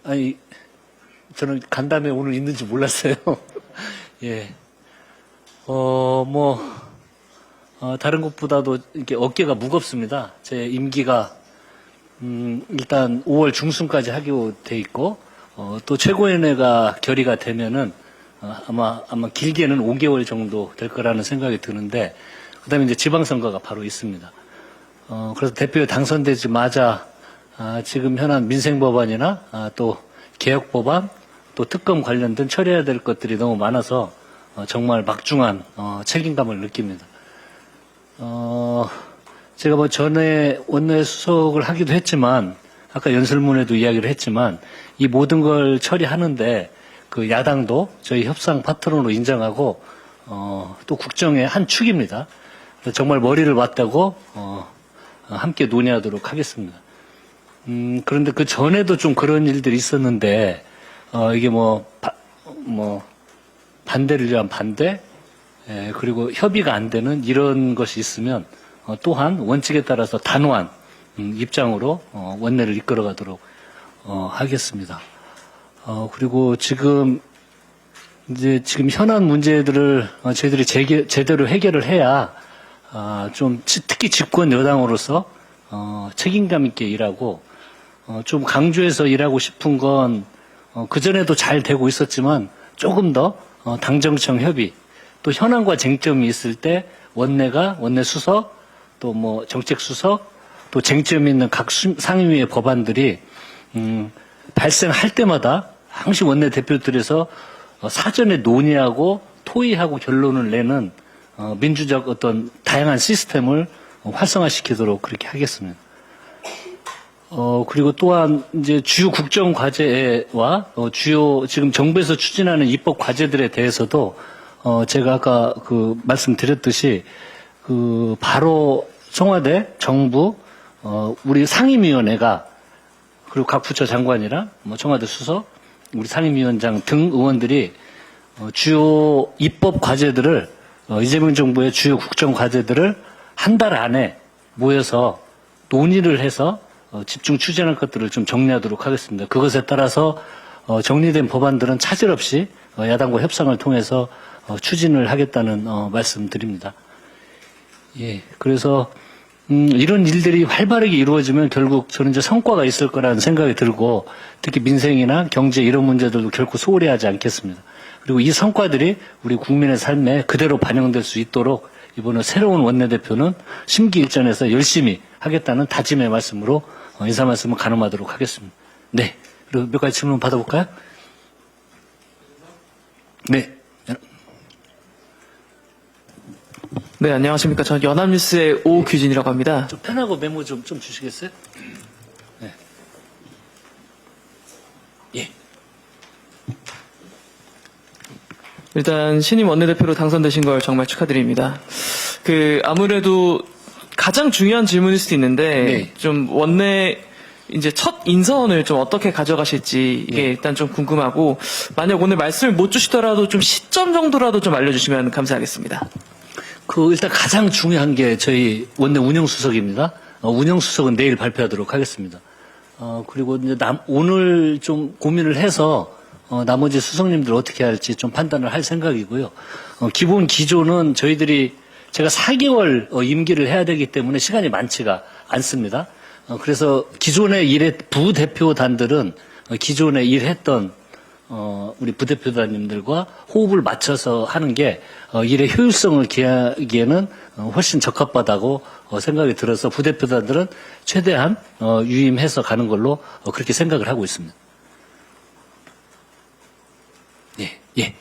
아니, 저는 간담회 오늘 있는지 몰랐어요. 예. 다른 것보다도 이렇게 어깨가 무겁습니다. 제 임기가, 일단 5월 중순까지 하기로 돼 있고, 또 최고위원회가 결의가 되면은, 아마 길게는 5개월 정도 될 거라는 생각이 드는데, 그 다음에 이제 지방선거가 바로 있습니다. 그래서 대표에 당선되자마자, 지금 현안 민생법안이나, 또 개혁법안, 또 특검 관련된 처리해야 될 것들이 너무 많아서, 정말 막중한, 책임감을 느낍니다. 제가 뭐 전에 원내 수석을 하기도 했지만, 아까 연설문에도 이야기를 했지만, 이 모든 걸 처리하는데, 그 야당도 저희 협상 파트너로 인정하고, 또 국정의 한 축입니다. 그래서 정말 머리를 맞대고, 함께 논의하도록 하겠습니다. 그런데 그 전에도 좀 그런 일들이 있었는데, 이게 반대를 위한 반대, 그리고 협의가 안 되는 이런 것이 있으면, 또한 원칙에 따라서 단호한 입장으로 원내를 이끌어 가도록 하겠습니다. 그리고 지금 현안 문제들을 저희들이 제대로 해결을 해야 좀 특히 집권 여당으로서 책임감 있게 일하고 좀 강조해서 일하고 싶은 건 그전에도 잘 되고 있었지만 조금 더 당정청 협의 또 현안과 쟁점이 있을 때 원내가 원내 수석 또 뭐 정책 수석 또 쟁점이 있는 각 상임위의 법안들이 발생할 때마다 항상 원내 대표들에서 사전에 논의하고 토의하고 결론을 내는 민주적 어떤 다양한 시스템을 활성화시키도록 그렇게 하겠습니다. 그리고 또한 이제 주요 국정 과제와 주요 지금 정부에서 추진하는 입법 과제들에 대해서도 제가 아까 말씀드렸듯이 바로 청와대, 정부, 우리 상임위원회가 그리고 각 부처 장관이랑 청와대 수석, 우리 상임위원장 등 의원들이 주요 입법 과제들을 이재명 정부의 주요 국정 과제들을 한 달 안에 모여서 논의를 해서 집중 추진할 것들을 좀 정리하도록 하겠습니다. 그것에 따라서 정리된 법안들은 차질 없이 야당과 협상을 통해서 추진을 하겠다는 말씀드립니다. 예, 그래서 이런 일들이 활발하게 이루어지면 결국 저는 이제 성과가 있을 거라는 생각이 들고 특히 민생이나 경제 이런 문제들도 결코 소홀히 하지 않겠습니다. 그리고 이 성과들이 우리 국민의 삶에 그대로 반영될 수 있도록 이번에 새로운 원내대표는 심기일전에서 열심히 하겠다는 다짐의 말씀으로 인사 말씀을 가늠하도록 하겠습니다. 네. 그리고 몇 가지 질문 받아볼까요? 네. 네, 안녕하십니까. 저는 연합뉴스의 오규진이라고 합니다. 좀 편하고 메모 좀 주시겠어요? 네. 예. 일단 신임 원내대표로 당선되신 걸 정말 축하드립니다. 아무래도 가장 중요한 질문일 수도 있는데 네. 좀 원내 이제 첫 인선을 좀 어떻게 가져가실지 이게 네. 일단 좀 궁금하고 만약 오늘 말씀을 못 주시더라도 좀 시점 정도라도 좀 알려주시면 감사하겠습니다. 일단 가장 중요한 게 저희 원내 운영수석입니다. 운영수석은 내일 발표하도록 하겠습니다. 그리고 이제 오늘 좀 고민을 해서 나머지 수석님들 어떻게 할지 좀 판단을 할 생각이고요. 기본 기조는 제가 4개월 임기를 해야 되기 때문에 시간이 많지가 않습니다. 그래서 기존의 부대표단들은 기존에 일했던 우리 부대표단님들과 호흡을 맞춰서 하는 게 일의 효율성을 기하기에는 훨씬 적합하다고 생각이 들어서 부대표단들은 최대한 유임해서 가는 걸로 그렇게 생각을 하고 있습니다. 예.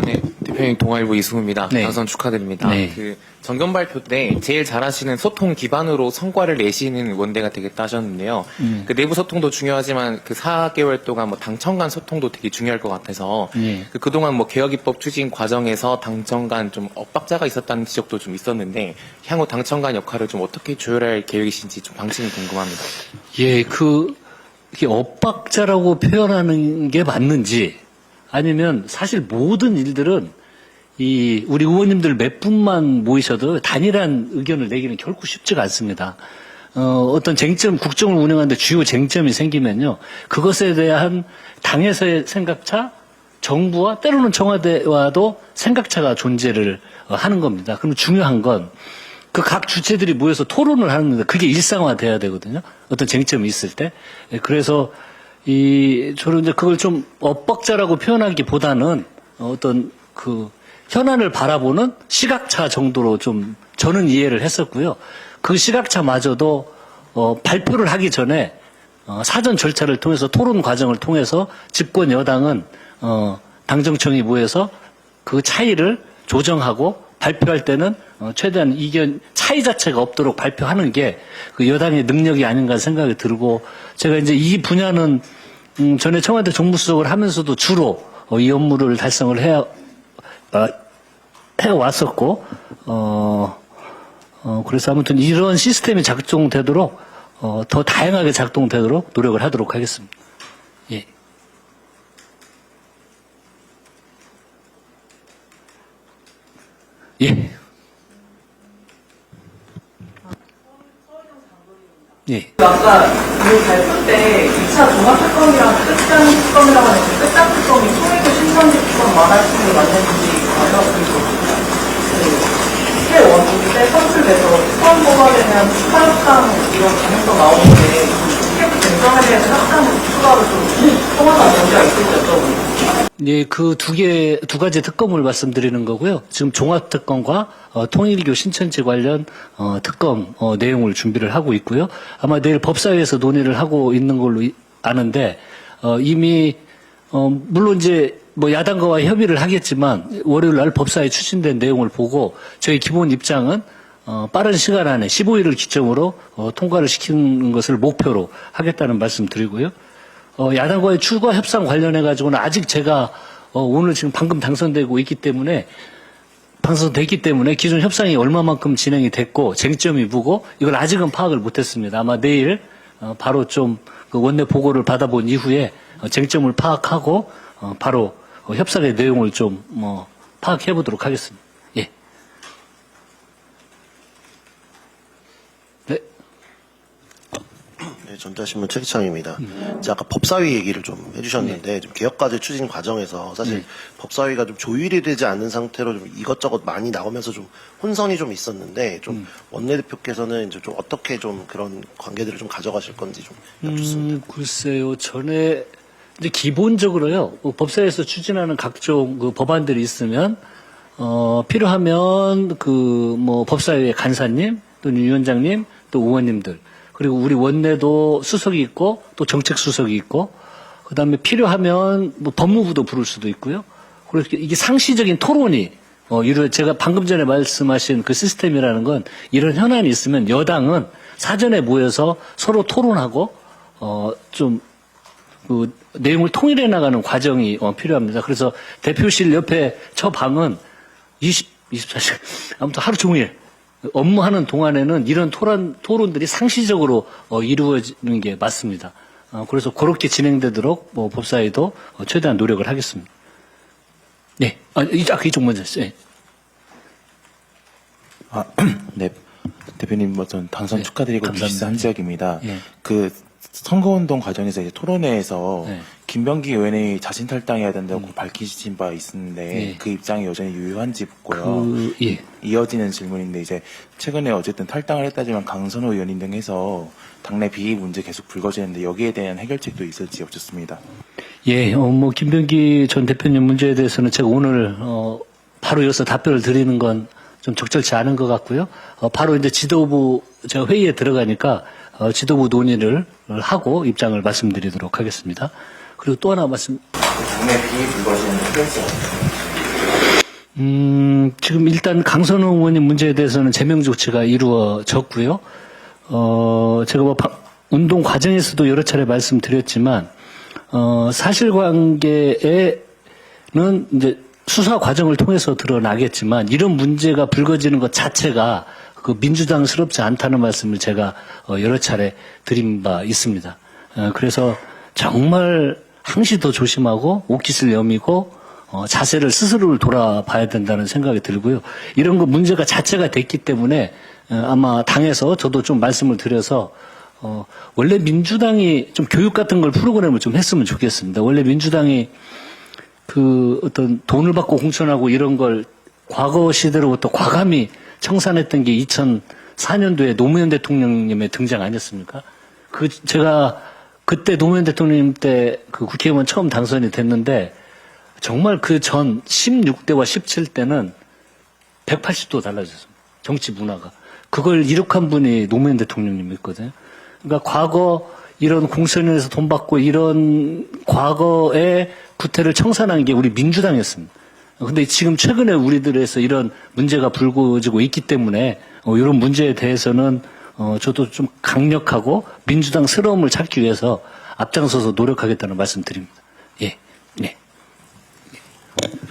네. 대표님 동아일보 이승우입니다. 네. 당선 축하드립니다. 네. 정견 발표 때 제일 잘하시는 소통 기반으로 성과를 내시는 원내가 되겠다 하셨는데요. 내부 소통도 중요하지만 4개월 동안 당청 간 소통도 되게 중요할 것 같아서 그동안 개혁 입법 추진 과정에서 당청 간 좀 엇박자가 있었다는 지적도 좀 있었는데 향후 당청 간 역할을 좀 어떻게 조율할 계획이신지 좀 방침이 궁금합니다. 예, 이게 엇박자라고 표현하는 게 맞는지 아니면 사실 모든 일들은 우리 의원님들 몇 분만 모이셔도 단일한 의견을 내기는 결코 쉽지가 않습니다. 어떤 쟁점, 국정을 운영하는데 주요 쟁점이 생기면요. 그것에 대한 당에서의 생각차, 정부와 때로는 청와대와도 생각차가 존재를 하는 겁니다. 그럼 중요한 건 그 각 주체들이 모여서 토론을 하는 건데 그게 일상화돼야 되거든요. 어떤 쟁점이 있을 때. 그래서 저는 이제 그걸 좀 엇박자라고 표현하기보다는 어떤 그 현안을 바라보는 시각차 정도로 좀 저는 이해를 했었고요. 그 시각차마저도 발표를 하기 전에 사전 절차를 통해서 토론 과정을 통해서 집권 여당은 당정청이 모여서 그 차이를 조정하고 발표할 때는 최대한 이견 차이 자체가 없도록 발표하는 게 그 여당의 능력이 아닌가 생각이 들고 제가 이제 이 분야는 전에 청와대 정무수석을 하면서도 주로 이 업무를 달성을 해왔었고 그래서 아무튼 이런 시스템이 작동되도록 더 다양하게 작동되도록 노력을 하도록 하겠습니다. 예. 예. 예. 아까 이 발표 때 2차 종합특검이랑 끝장특검이라고 하는데 끝장특검이 통일교 신천지특검 말하시는 게 맞는지 알아보겠습니다. 새 원칙 때 선출돼서 특검 보관에 대한 타협상 이런 가능성 나오는데 스케프 쟁점에 대해서 협상 추가로 좀 통화가 문제가 있을지 여쭤봅니다. 예, 그 두 가지 특검을 말씀드리는 거고요. 지금 종합특검과 통일교 신천지 관련 특검 내용을 준비를 하고 있고요. 아마 내일 법사위에서 논의를 하고 있는 걸로 아는데 이미 물론 이제 뭐 야당과 협의를 하겠지만 월요일 날 법사위에 추진된 내용을 보고 저희 기본 입장은 빠른 시간 안에 15일을 기점으로 통과를 시키는 것을 목표로 하겠다는 말씀 드리고요. 야당과의 추가 협상 관련해 가지고는 아직 제가 오늘 지금 방금 당선됐기 때문에 기존 협상이 얼마만큼 진행이 됐고 쟁점이 뭐고 이걸 아직은 파악을 못했습니다. 아마 내일 바로 좀 그 원내 보고를 받아본 이후에 쟁점을 파악하고 바로 협상의 내용을 좀 파악해 보도록 하겠습니다. 예. 네. 네, 전자신문 최기창입니다. 이제 아까 법사위 얘기를 좀 해주셨는데 좀 개혁과제 추진 과정에서 사실 법사위가 좀 조율이 되지 않는 상태로 좀 이것저것 많이 나오면서 좀 혼선이 좀 있었는데 좀 원내대표께서는 이제 좀 어떻게 좀 그런 관계들을 좀 가져가실 건지 좀 여쭙습니다. 글쎄요, 전에 이제 기본적으로요 법사위에서 추진하는 각종 그 법안들이 있으면 필요하면 그 뭐 법사위의 간사님 또는 위원장님 또 의원님들 그리고 우리 원내도 수석이 있고 또 정책 수석이 있고 그다음에 필요하면 뭐 법무부도 부를 수도 있고요. 그래서 이게 상시적인 토론이 제가 방금 전에 말씀하신 그 시스템이라는 건 이런 현안이 있으면 여당은 사전에 모여서 서로 토론하고 좀 그 내용을 통일해 나가는 과정이 필요합니다. 그래서 대표실 옆에 저 방은 24시간 아무튼 하루 종일 업무하는 동안에는 이런 토론들이 상시적으로 이루어지는 게 맞습니다. 그래서 그렇게 진행되도록 법사위도 최대한 노력을 하겠습니다. 네, 이쪽 먼저 했어요. 네, 대표님 우선 당선 네, 축하드리고 감사합니다. 주시스 한지혁입니다. 예. 그 선거운동 과정에서 이제 토론회에서 네. 김병기 의원이 자신 탈당해야 된다고 밝히신 바 있는데 예. 그 입장이 여전히 유효한지 묻고요. 예. 이어지는 질문인데 이제 최근에 어쨌든 탈당을 했다지만 강선호 의원님 등해서 당내 비리 문제 계속 불거지는데 여기에 대한 해결책도 있을지 여쭙습니다. 예, 뭐 김병기 전 대표님 문제에 대해서는 제가 오늘 바로 이어서 답변을 드리는 건 좀 적절치 않은 것 같고요. 바로 이제 지도부 제가 회의에 들어가니까 지도부 논의를 하고 입장을 말씀드리도록 하겠습니다. 그리고 또 하나 당내 비리 불거지는 해결책. 지금 일단 강선호 의원님 문제에 대해서는 제명 조치가 이루어졌고요. 제가 뭐 운동 과정에서도 여러 차례 말씀드렸지만 사실관계에는 이제 수사 과정을 통해서 드러나겠지만 이런 문제가 불거지는 것 자체가 그 민주당스럽지 않다는 말씀을 제가 여러 차례 드린 바 있습니다. 그래서 정말 항시 더 조심하고 옷깃을 여미고 자세를 스스로를 돌아봐야 된다는 생각이 들고요. 이런 거 문제가 자체가 됐기 때문에 아마 당에서 저도 좀 말씀을 드려서 원래 민주당이 좀 교육 같은 걸 프로그램을 좀 했으면 좋겠습니다. 원래 민주당이 그 어떤 돈을 받고 공천하고 이런 걸 과거 시대로부터 과감히 청산했던 게 2004년도에 노무현 대통령님의 등장 아니었습니까? 제가 그때 노무현 대통령님 때 그 국회의원 처음 당선이 됐는데 정말 그 전 16대와 17대는 180도 달라졌습니다. 정치 문화가. 그걸 이룩한 분이 노무현 대통령님이었거든요. 그러니까 과거 이런 공천에서 돈 받고 이런 과거의 구태를 청산한 게 우리 민주당이었습니다. 근데 지금 최근에 우리들에서 이런 문제가 불거지고 있기 때문에 이런 문제에 대해서는 저도 좀 강력하고 민주당스러움을 찾기 위해서 앞장서서 노력하겠다는 말씀드립니다. 예, 네.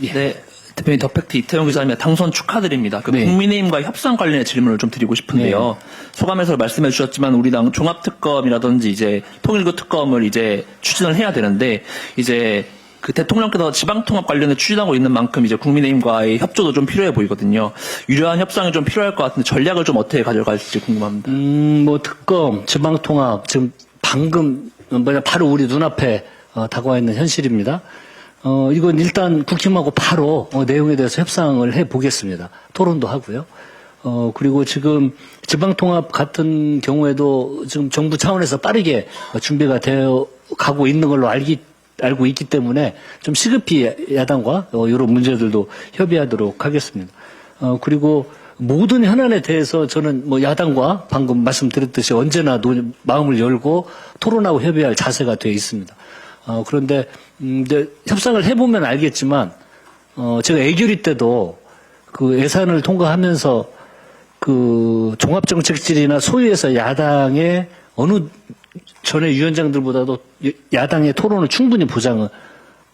예. 네, 대표님 더팩트 이태용 기자님 당선 축하드립니다. 그 네. 국민의힘과 협상 관련해 질문을 좀 드리고 싶은데요. 소감에서 말씀해 주셨지만 우리 당 종합특검이라든지 이제 통일부 특검을 이제 추진을 해야 되는데 이제 그 대통령께서 지방통합 관련해 추진하고 있는 만큼 이제 국민의힘과의 협조도 좀 필요해 보이거든요. 유려한 협상이 좀 필요할 것 같은데 전략을 좀 어떻게 가져갈지 궁금합니다. 뭐 특검, 지방통합 지금 방금 바로 우리 눈앞에 다가와 있는 현실입니다. 이건 일단 국힘하고 바로 내용에 대해서 협상을 해 보겠습니다. 토론도 하고요. 그리고 지금 지방통합 같은 경우에도 지금 정부 차원에서 빠르게 준비가 되어 가고 있는 걸로 알고 있기 때문에 좀 시급히 야당과 이런 문제들도 협의하도록 하겠습니다. 그리고 모든 현안에 대해서 저는 뭐 야당과 방금 말씀드렸듯이 언제나 마음을 열고 토론하고 협의할 자세가 되어 있습니다. 그런데 이제 협상을 해보면 알겠지만 제가 애결위 때도 그 예산을 통과하면서 그 종합정책질이나 소위에서 야당의 어느 전에 위원장들보다도 야당의 토론을 충분히 보장을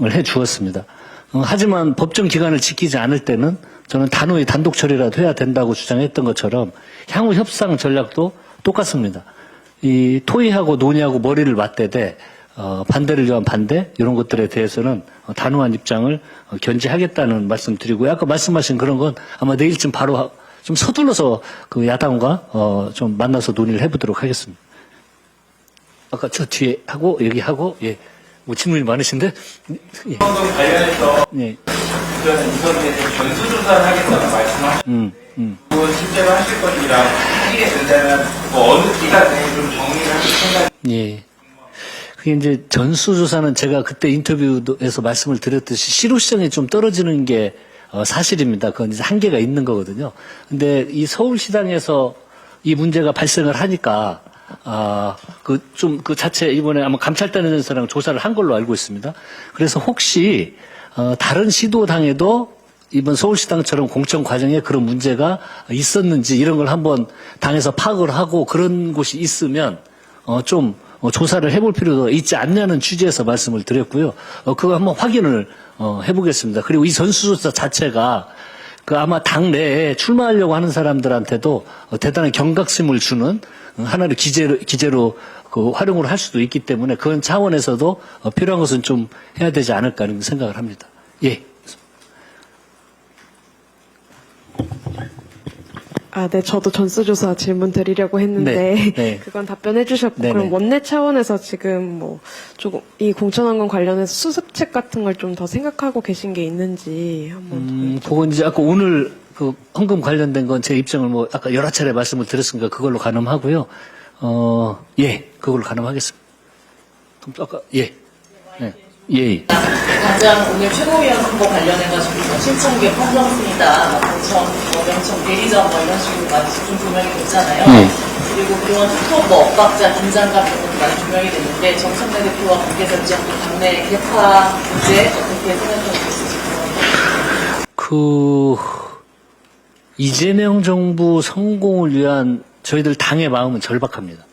해 주었습니다. 하지만 법정 기간을 지키지 않을 때는 저는 단호히 단독 처리라도 해야 된다고 주장했던 것처럼 향후 협상 전략도 똑같습니다. 이 토의하고 논의하고 머리를 맞대되 반대를 위한 반대 이런 것들에 대해서는 단호한 입장을 견지하겠다는 말씀드리고요. 아까 말씀하신 그런 건 아마 내일쯤 바로 좀 서둘러서 그 야당과 좀 만나서 논의를 해보도록 하겠습니다. 아까 저 뒤에 하고 여기하고 예. 뭐 질문이 많으신데 예. 관련해서 예. 그전에 이거에 대해서 전수조사를 하겠다는 말씀하셨는데 그건 실제로 하실 것이라 하게 된다면 뭐 어느 기간 내에 좀 정리를 하실 생각이 예. 그게 이제 전수조사는 제가 그때 인터뷰에서 말씀을 드렸듯이 실효성이 좀 떨어지는 게 사실입니다. 그건 이제 한계가 있는 거거든요. 근데 이 서울시당에서 이 문제가 발생을 하니까 그 자체 이번에 아마 감찰단에서랑 조사를 한 걸로 알고 있습니다. 그래서 혹시 다른 시도당에도 이번 서울시당처럼 공천 과정에 그런 문제가 있었는지 이런 걸 한번 당에서 파악을 하고 그런 곳이 있으면 좀 조사를 해볼 필요도 있지 않냐는 취지에서 말씀을 드렸고요. 그거 한번 확인을 해보겠습니다. 그리고 이 전수조사 자체가 그 아마 당 내에 출마하려고 하는 사람들한테도 대단한 경각심을 주는 하나의 기재로 그 활용을 할 수도 있기 때문에 그런 차원에서도 필요한 것은 좀 해야 되지 않을까 하는 생각을 합니다. 예. 네, 저도 전수조사 질문 드리려고 했는데, 네, 네. 그건 답변해 주셨고, 네네. 그럼 원내 차원에서 지금 뭐, 조금, 이 공천원건 관련해서 수습책 같은 걸 좀 더 생각하고 계신 게 있는지 한번 더. 그건 이제 아까 오늘 그 헌금 관련된 건 제 입장을 뭐 아까 여러 차례 말씀을 드렸으니까 그걸로 가늠하고요. 예, 그걸로 가늠하겠습니다. 그럼 아까, 예. 네. 예. 당장 오늘 최고위원 선거 관련해가지고 신청기획 헌정입니다. 공천, 명청, 대리점 이런 식으로 많이 좀 조명이 됐잖아요. 그리고 그동안 투톱 엇박자, 긴장감 이런 것도 많이 조명이 됐는데 정청래 대표와 관계 설정, 당내 개파 문제 어떻게 생각하고 있으실까요? 이재명 정부 성공을 위한 저희들 당의 마음은 절박합니다.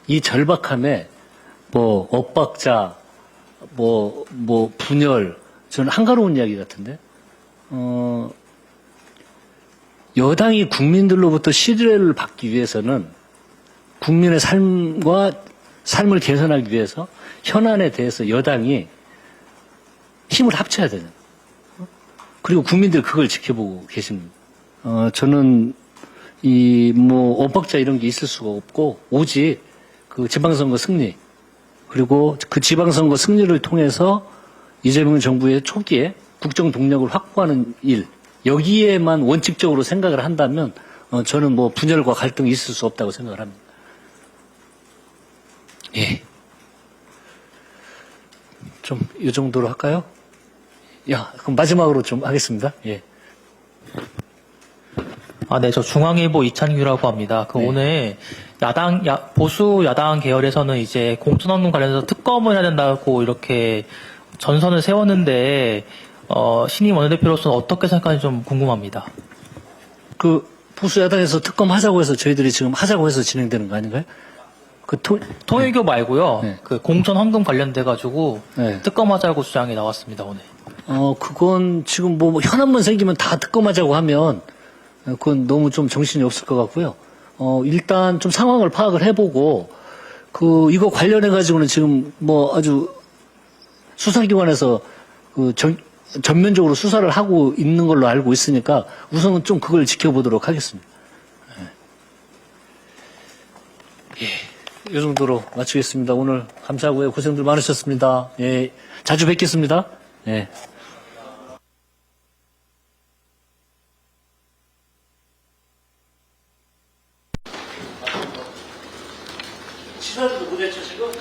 이 절박함에 뭐 엇박자, 뭐 분열, 저는 한가로운 이야기 같은데, 여당이 국민들로부터 신뢰를 받기 위해서는 국민의 삶을 개선하기 위해서 현안에 대해서 여당이 힘을 합쳐야 되는. 그리고 국민들 그걸 지켜보고 계십니다. 저는 이 뭐 엇박자 이런 게 있을 수가 없고 오직 그 지방선거 승리 그리고 그 지방선거 승리를 통해서 이재명 정부의 초기에 국정 동력을 확보하는 일 여기에만 원칙적으로 생각을 한다면 저는 뭐 분열과 갈등이 있을 수 없다고 생각을 합니다. 예. 좀 이 정도로 할까요? 야, 그럼 마지막으로 좀 하겠습니다. 예. 네, 저 중앙일보 이찬규라고 합니다. 네. 오늘 보수 야당 계열에서는 이제 공천원금 관련해서 특검을 해야 된다고 이렇게 전선을 세웠는데, 신임 원내대표로서는 어떻게 생각하는지 좀 궁금합니다. 그 보수 야당에서 특검 하자고 해서 저희들이 지금 하자고 해서 진행되는 거 아닌가요? 통일교 말고요. 네. 그 공천 헌금 관련돼가지고 네. 특검하자고 주장이 나왔습니다, 오늘. 그건 지금 뭐 현안만 생기면 다 특검하자고 하면 그건 너무 좀 정신이 없을 것 같고요. 일단 좀 상황을 파악을 해보고 이거 관련해 가지고는 지금 뭐 아주 수사기관에서 전면적으로 수사를 하고 있는 걸로 알고 있으니까 우선은 좀 그걸 지켜보도록 하겠습니다. 이 정도로 마치겠습니다. 오늘 감사하고요. 고생들 많으셨습니다. 예, 자주 뵙겠습니다. 예. 시사도 못했죠, 지금?